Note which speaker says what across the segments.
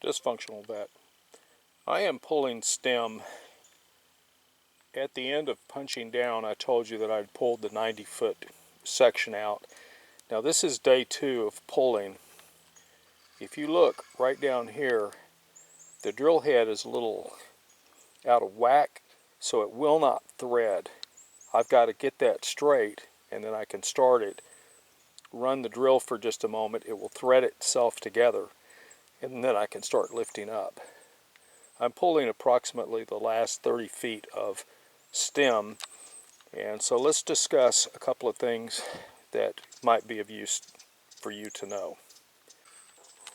Speaker 1: Dysfunctional vet. I am pulling stem. At the end of punching down, I told you that I'd pulled the 90-foot section out. Now this is day 2 of pulling. If you look right down here, the drill head is a little out of whack, so it will not thread. I've got to get that straight, and then I can start it. Run the drill for just a moment, it will thread itself together, and then I can start lifting up. I'm pulling approximately the last 30 feet of stem, and so let's discuss a couple of things that might be of use for you to know.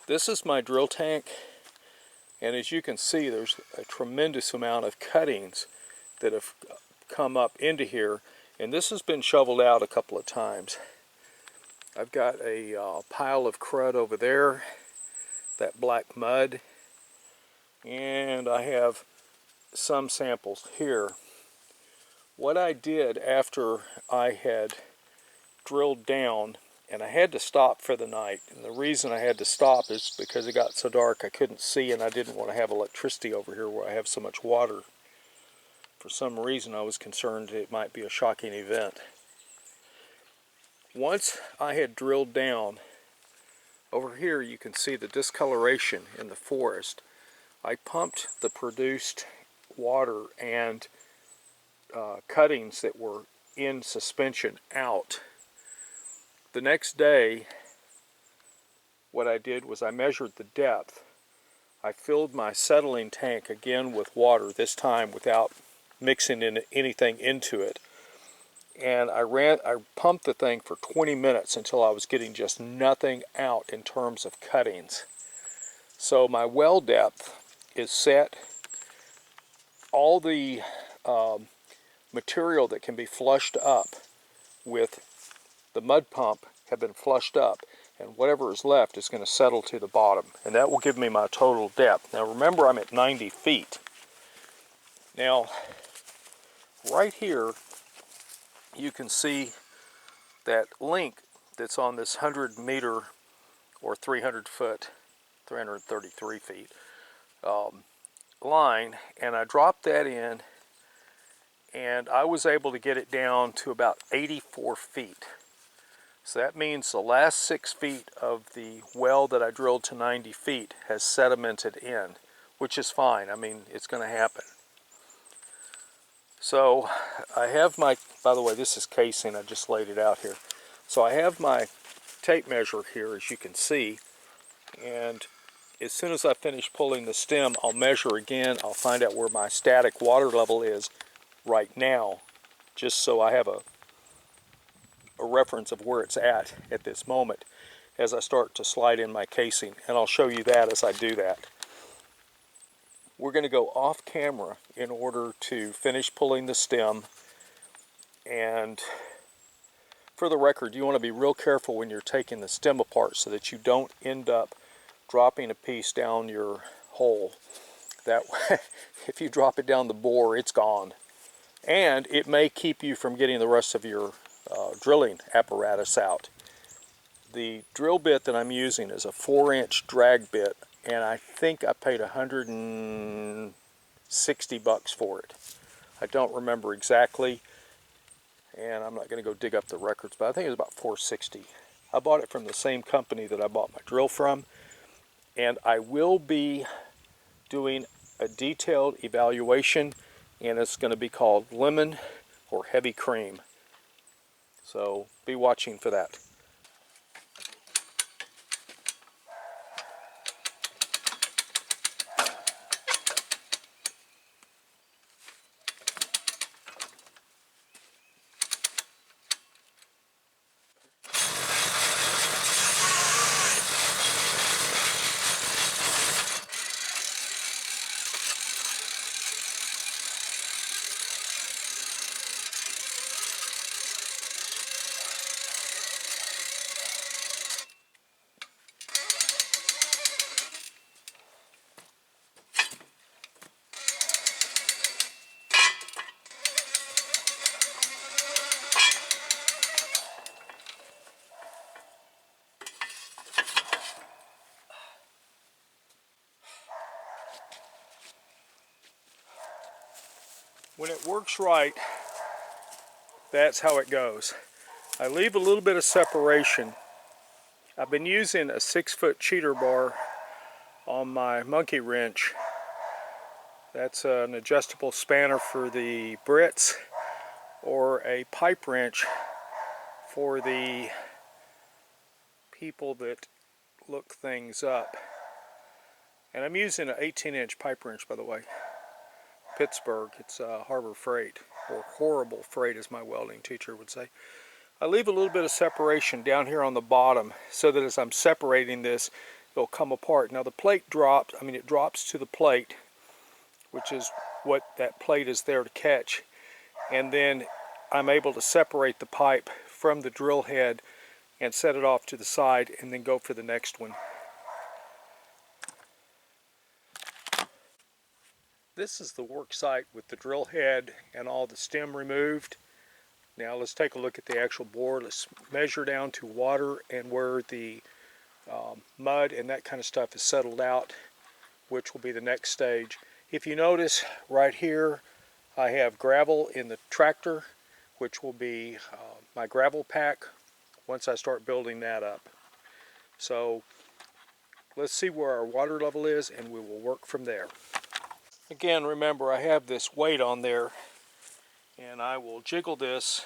Speaker 1: This is my drill tank, and as you can see, there's a tremendous amount of cuttings that have come up into here, and this has been shoveled out a couple of times. I've got a pile of crud over there, that black mud, and I have some samples here. What I did after I had drilled down, and I had to stop for the night, and the reason I had to stop is because it got so dark I couldn't see, and I didn't want to have electricity over here where I have so much water. For some reason I was concerned it might be a shocking event. Once I had drilled down, over here you can see the discoloration in the forest. I pumped the produced water and cuttings that were in suspension out. The next day, what I did was I measured the depth. I filled my settling tank again with water, this time without mixing anything into it. And I pumped the thing for 20 minutes until I was getting just nothing out in terms of cuttings. So my well depth is set. All the material that can be flushed up with the mud pump have been flushed up, and whatever is left is going to settle to the bottom, and that will give me my total depth. Now remember, I'm at 90 feet. Now right here you can see that link that's on this 100-meter or 300-foot, 333 feet line, and I dropped that in, and I was able to get it down to about 84 feet. So that means the last 6 feet of the well that I drilled to 90 feet has sedimented in, which is fine. I mean, it's going to happen. So I have my, by the way, this is casing, I just laid it out here. So I have my tape measure here, as you can see, and as soon as I finish pulling the stem, I'll measure again. I'll find out where my static water level is right now, just so I have a reference of where it's at this moment as I start to slide in my casing, and I'll show you that as I do that. We're going to go off camera in order to finish pulling the stem, and for the record, you want to be real careful when you're taking the stem apart so that you don't end up dropping a piece down your hole. That way, if you drop it down the bore, it's gone, and it may keep you from getting the rest of your drilling apparatus out. The drill bit that I'm using is a 4-inch drag bit, and I think I paid $160 for it. I don't remember exactly, and I'm not going to go dig up the records, but I think it was about $460. I bought it from the same company that I bought my drill from, and I will be doing a detailed evaluation, and it's going to be called lemon or heavy cream. So be watching for that. when it works right, that's how it goes. I leave a little bit of separation. I've been using a 6-foot cheater bar on my monkey wrench. That's an adjustable spanner for the Brits, or a pipe wrench for the people that look things up. And I'm using an 18-inch pipe wrench, by the way. Pittsburgh, it's Harbor Freight, or horrible freight as my welding teacher would say. I leave a little bit of separation down here on the bottom so that as I'm separating this, it'll come apart. Now the plate drops, it drops to the plate, which is what that plate is there to catch. And then I'm able to separate the pipe from the drill head and set it off to the side and then go for the next one. This is the work site with the drill head and all the stem removed. Now let's take a look at the actual bore. Let's measure down to water and where the mud and that kind of stuff is settled out, which will be the next stage. If you notice right here, I have gravel in the tractor, which will be my gravel pack once I start building that up. So let's see where our water level is and we will work from there. Again, remember I have this weight on there, and I will jiggle this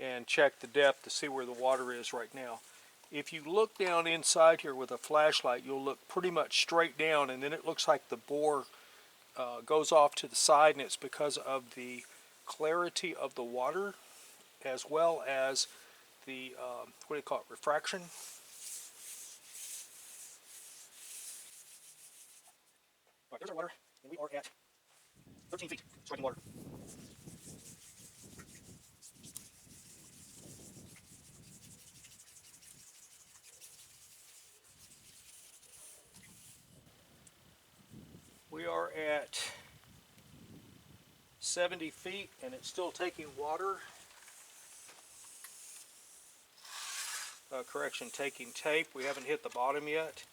Speaker 1: and check the depth to see where the water is right now. If you look down inside here with a flashlight, you'll look pretty much straight down, and then it looks like the bore goes off to the side, and it's because of the clarity of the water as well as the, what do you call it, refraction. All right, there's our water, and we are at 13 feet striking water. We are at 70 feet, and it's still taking water. Correction, taking tape. We haven't hit the bottom yet.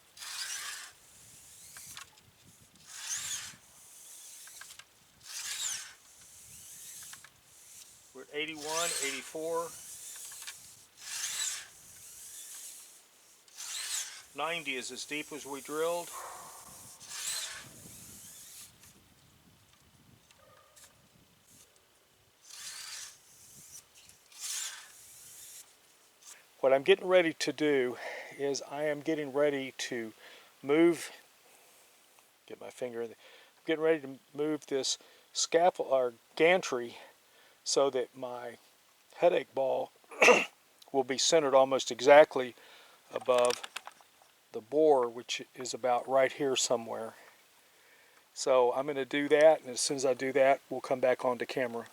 Speaker 1: We're at 81, 84, 90 is as deep as we drilled. What I'm getting ready to do is I am getting ready to move, get my finger in there, I'm getting ready to move this scaffold or gantry so that my headache ball will be centered almost exactly above the bore, which is about right here somewhere. So I'm going to do that, and as soon as I do that, we'll come back onto camera.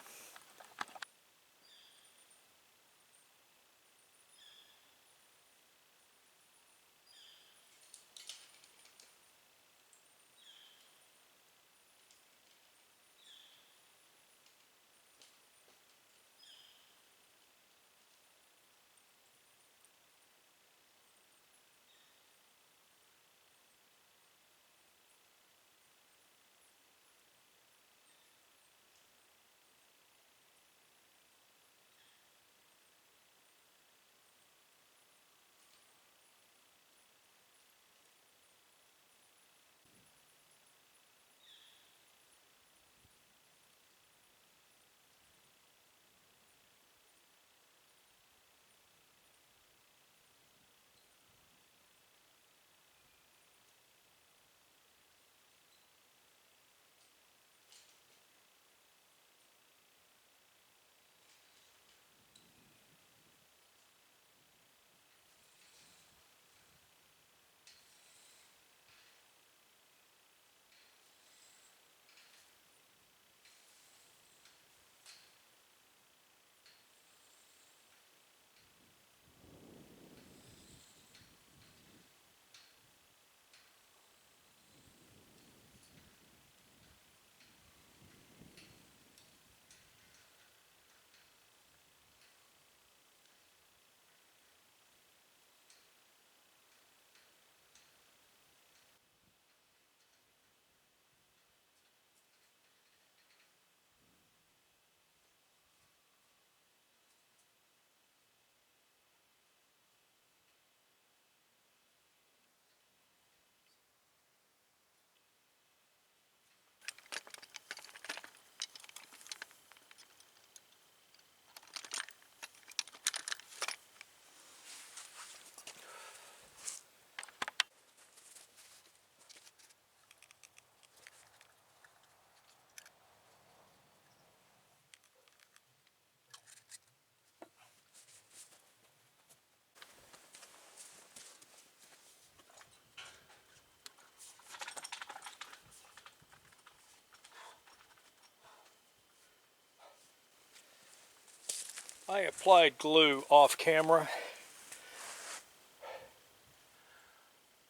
Speaker 1: I applied glue off camera.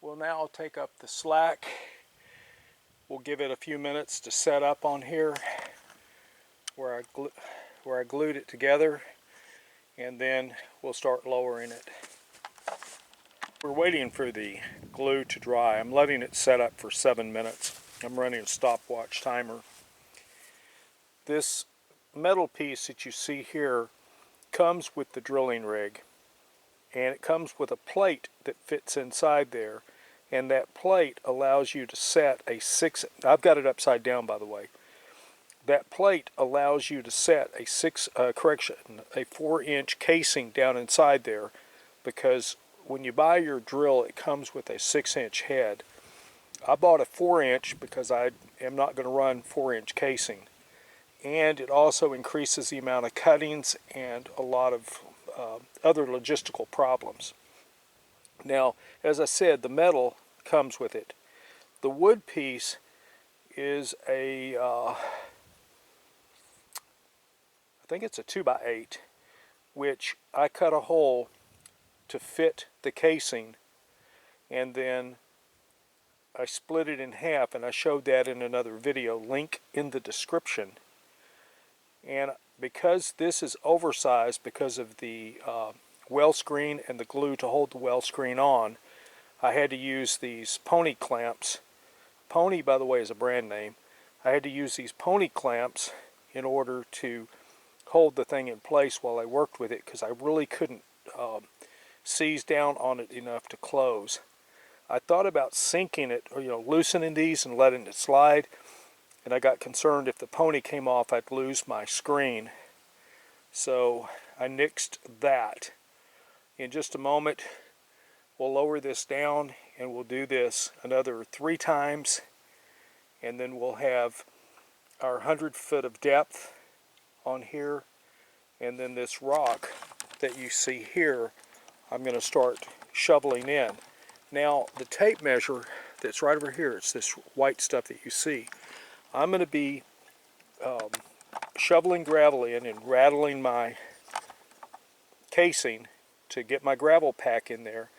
Speaker 1: We'll now take up the slack. We'll give it a few minutes to set up on here where I glued it together, and then we'll start lowering it. We're waiting for the glue to dry. I'm letting it set up for 7 minutes. I'm running a stopwatch timer. This metal piece that you see here comes with the drilling rig, and it comes with a plate that fits inside there, and that plate allows you to set a I've got it upside down, by the way. That plate allows you to set a 4-inch casing down inside there, because when you buy your drill, it comes with a 6-inch head. I bought a 4-inch because I am not going to run 4-inch casing. And it also increases the amount of cuttings and a lot of other logistical problems. Now, as I said, the metal comes with it. The wood piece is I think it's a 2x8, which I cut a hole to fit the casing, and then I split it in half, and I showed that in another video, link in the description. And because this is oversized because of the well screen and the glue to hold the well screen on, I had to use these pony clamps. Pony, by the way, is a brand name. I had to use these pony clamps in order to hold the thing in place while I worked with it, because I really couldn't seize down on it enough to close. I thought about sinking it, or loosening these and letting it slide, and I got concerned if the pony came off I'd lose my screen. So I nixed that. In just a moment we'll lower this down, and we'll do this another 3 times, and then we'll have our 100 foot of depth on here, and then this rock that you see here I'm going to start shoveling in. Now the tape measure that's right over here, it's this white stuff that you see. I'm going to be shoveling gravel in and rattling my casing to get my gravel pack in there,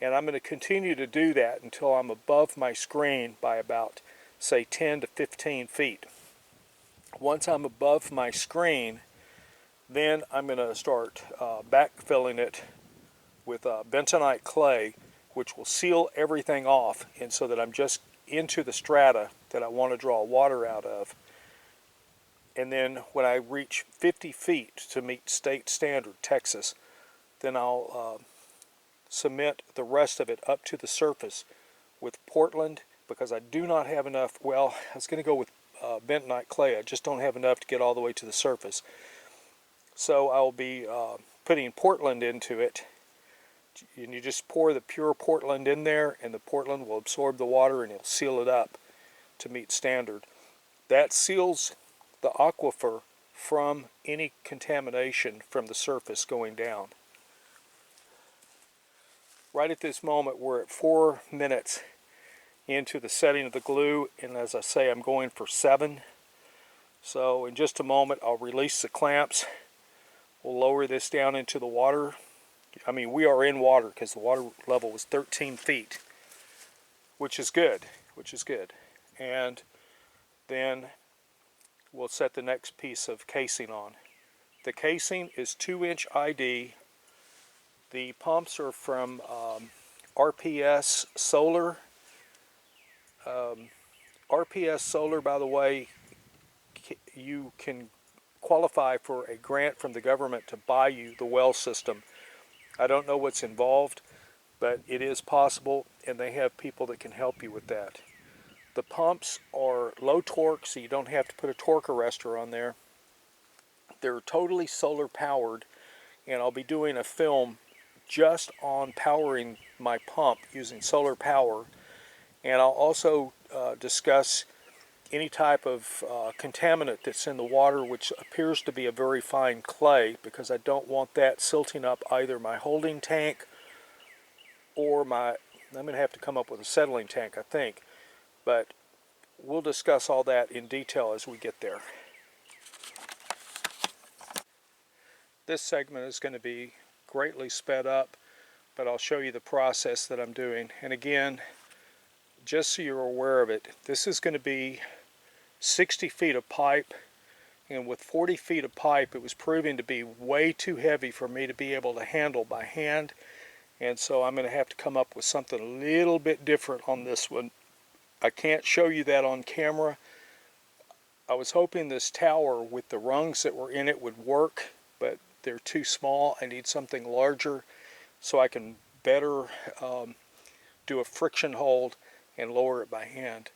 Speaker 1: and I'm going to continue to do that until I'm above my screen by about, say, 10 to 15 feet. Once I'm above my screen, then I'm going to start backfilling it with bentonite clay, which will seal everything off, and so that I'm just into the strata that I want to draw water out of. And then when I reach 50 feet to meet state standard, Texas, then I'll cement the rest of it up to the surface with Portland, because I do not have enough. Well, I was going to go with bentonite clay. I just don't have enough to get all the way to the surface. So I'll be putting Portland into it, and you just pour the pure Portland in there, and the Portland will absorb the water and it'll seal it up to meet standard. That seals the aquifer from any contamination from the surface going down. Right at this moment we're at 4 minutes into the setting of the glue, and as I say, I'm going for 7. So in just a moment I'll release the clamps. We'll lower this down into the water. I mean, we are in water because the water level was 13 feet, which is good, And then we'll set the next piece of casing on. The casing is 2-inch ID. The pumps are from RPS Solar. RPS Solar, by the way, you can qualify for a grant from the government to buy you the well system. I don't know what's involved, but it is possible, and they have people that can help you with that. The pumps are low torque, so you don't have to put a torque arrestor on there. They're totally solar powered, and I'll be doing a film just on powering my pump using solar power, and I'll also discuss any type of contaminant that's in the water, which appears to be a very fine clay, because I don't want that silting up either my holding tank or I'm going to have to come up with a settling tank, I think. But we'll discuss all that in detail as we get there. This segment is going to be greatly sped up, but I'll show you the process that I'm doing. And again, just so you're aware of it, this is going to be 60 feet of pipe, and with 40 feet of pipe it was proving to be way too heavy for me to be able to handle by hand, and so I'm going to have to come up with something a little bit different on this one. I can't show you that on camera. I was hoping this tower with the rungs that were in it would work, but they're too small. I need something larger so I can better do a friction hold and lower it by hand.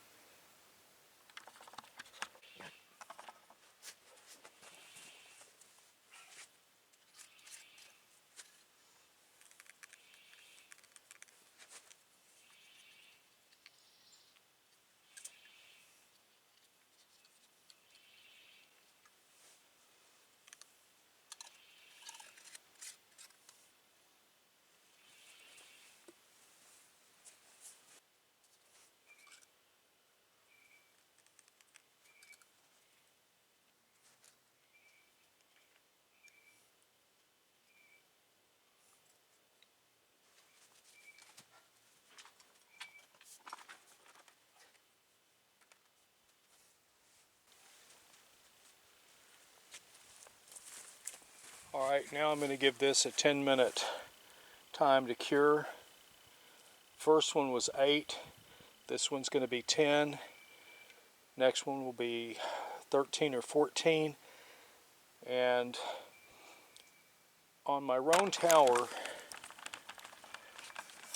Speaker 1: Alright, now I'm going to give this a 10-minute time to cure. First one was 8, this one's going to be 10, next one will be 13 or 14, and on my roan tower,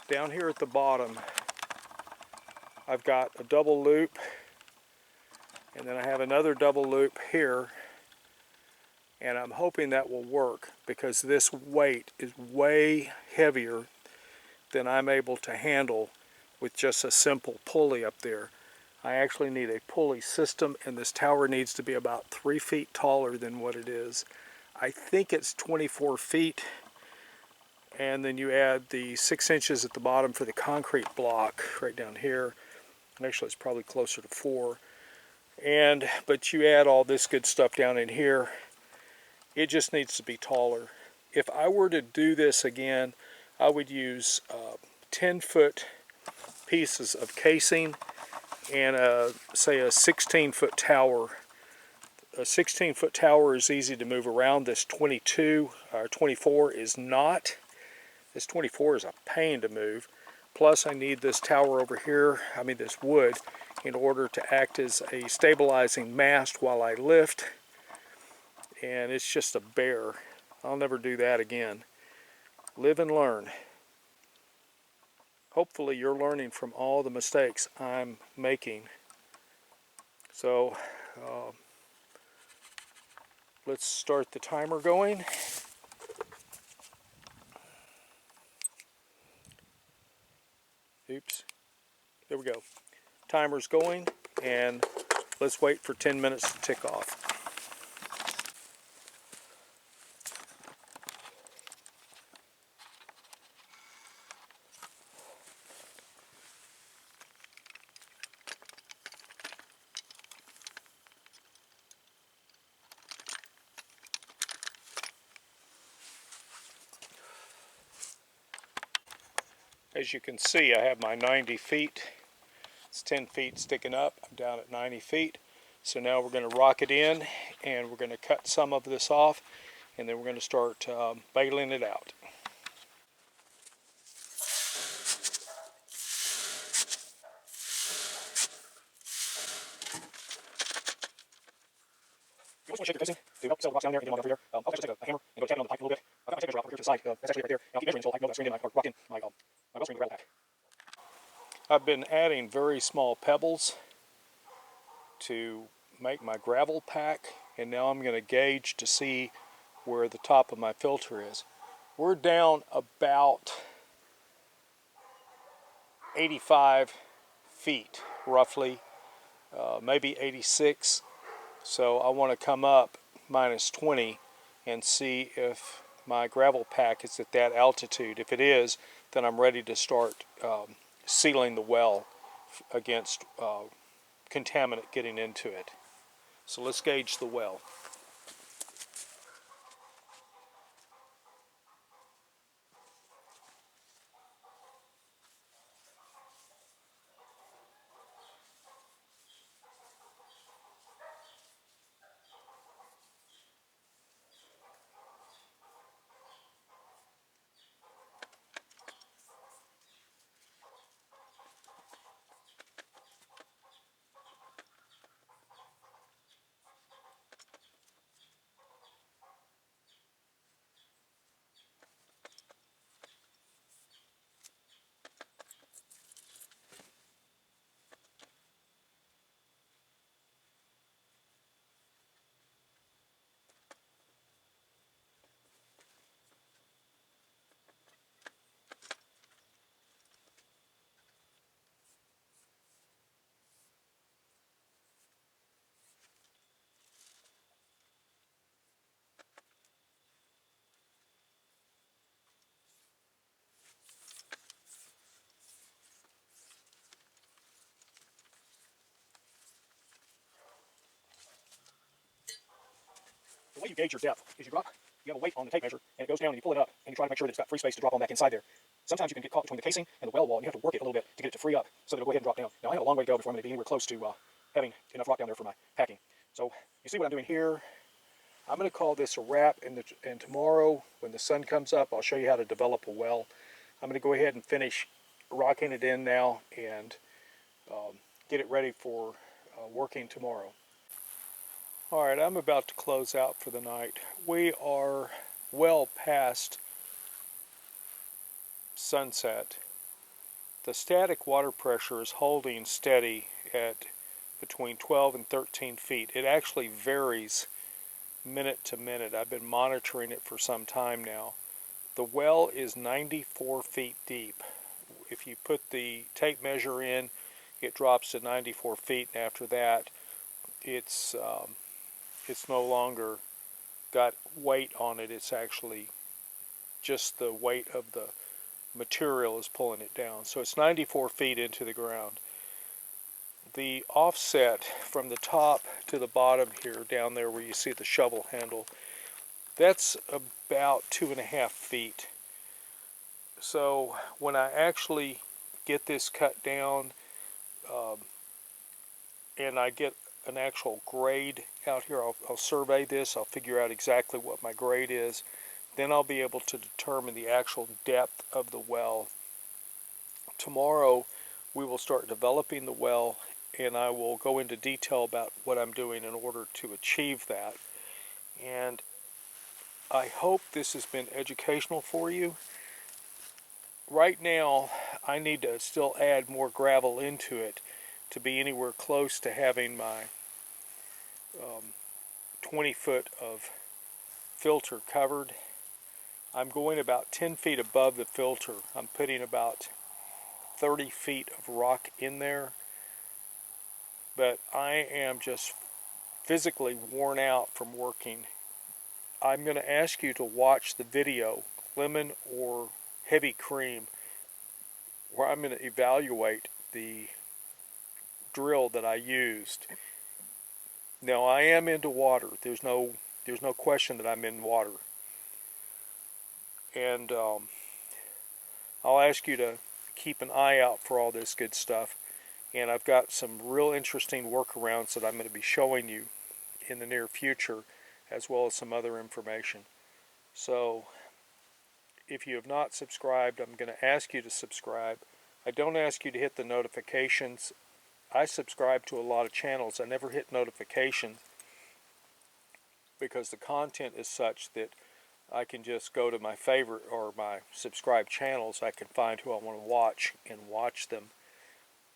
Speaker 1: down here at the bottom, I've got a double loop, and then I have another double loop here, and I'm hoping that will work because this weight is way heavier than I'm able to handle with just a simple pulley up there. I actually need a pulley system, and this tower needs to be about 3 feet taller than what it is. I think it's 24 feet, and then you add the 6 inches at the bottom for the concrete block right down here. Actually, it's probably closer to 4. But you add all this good stuff down in here. It just needs to be taller. If I were to do this again, I would use 10-foot pieces of casing and say a 16-foot tower. A 16-foot tower is easy to move around. This 22 or 24 is not. This 24 is a pain to move. Plus I need this tower over here, this wood, in order to act as a stabilizing mast while I lift. And it's just a bear. I'll never do that again. Live and learn. Hopefully you're learning from all the mistakes I'm making. So let's start the timer going. Oops. There we go. Timer's going, and let's wait for 10 minutes to tick off. As you can see, I have my 90 feet. It's 10 feet sticking up. I'm down at 90 feet. So now we're going to rock it in, and we're going to cut some of this off, and then we're going to start bailing it out. You also want to shake your casing to help settle the rocks down there and get them on over here. I'll actually take a hammer and go tap it on the pipe a little bit. I've got my tape measure out over here to the side. That's actually right there. Now keep measuring until I know that I strained in or rocked in my well string gravel pack. I've been adding very small pebbles to make my gravel pack, and now I'm going to gauge to see where the top of my filter is. We're down about 85 feet roughly, maybe 86. So I want to come up minus 20 and see if my gravel pack is at that altitude. If it is, then I'm ready to start sealing the well against contaminant getting into it. So let's gauge the well. way you gauge your depth is you have a weight on the tape measure, and it goes down, and you pull it up, and you try to make sure that it's got free space to drop on back inside there. Sometimes you can get caught between the casing and the well wall, and you have to work it a little bit to get it to free up so that it'll go ahead and drop down. Now, I have a long way to go before I'm going to be anywhere close to having enough rock down there for my packing. So you see what I'm doing here. I'm going to call this a wrap, and tomorrow when the sun comes up, I'll show you how to develop a well. I'm going to go ahead and finish rocking it in now and get it ready for working tomorrow. Alright, I'm about to close out for the night. We are well past sunset. The static water pressure is holding steady at between 12 and 13 feet. It actually varies minute to minute. I've been monitoring it for some time now. The well is 94 feet deep. If you put the tape measure in, it drops to 94 feet, and after that it's no longer got weight on it. It's actually just the weight of the material is pulling it down. So it's 94 feet into the ground. The offset from the top to the bottom here, down there where you see the shovel handle, that's about 2.5 feet. So when I actually get this cut down and I get an actual grade out here, I'll survey this, I'll figure out exactly what my grade is, then I'll be able to determine the actual depth of the well. Tomorrow we will start developing the well, and I will go into detail about what I'm doing in order to achieve that. And I hope this has been educational for you. Right now I need to still add more gravel into it to be anywhere close to having my 20 foot of filter covered. I'm going about 10 feet above the filter. I'm putting about 30 feet of rock in there, but I am just physically worn out from working. I'm going to ask you to watch the video, Lemon or Heavy Cream, where I'm going to evaluate the drill that I used. Now, I am into water. There's no question that I'm in water. And I'll ask you to keep an eye out for all this good stuff. And I've got some real interesting workarounds that I'm going to be showing you in the near future, as well as some other information. So if you have not subscribed, I'm going to ask you to subscribe. I don't ask you to hit the notifications. I subscribe to a lot of channels. I never hit notifications because the content is such that I can just go to my favorite or my subscribed channels. I can find who I want to watch and watch them.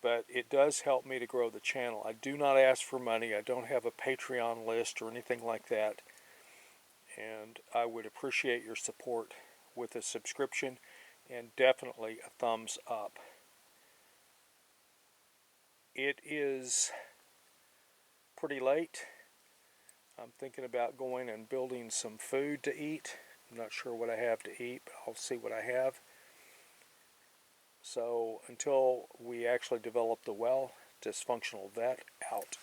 Speaker 1: But it does help me to grow the channel. I do not ask for money. I don't have a Patreon list or anything like that. And I would appreciate your support with a subscription and definitely a thumbs up. It is pretty late. I'm thinking about going and building some food to eat. I'm not sure what I have to eat, but I'll see what I have. So until we actually develop the well, Dysfunctional Vet out.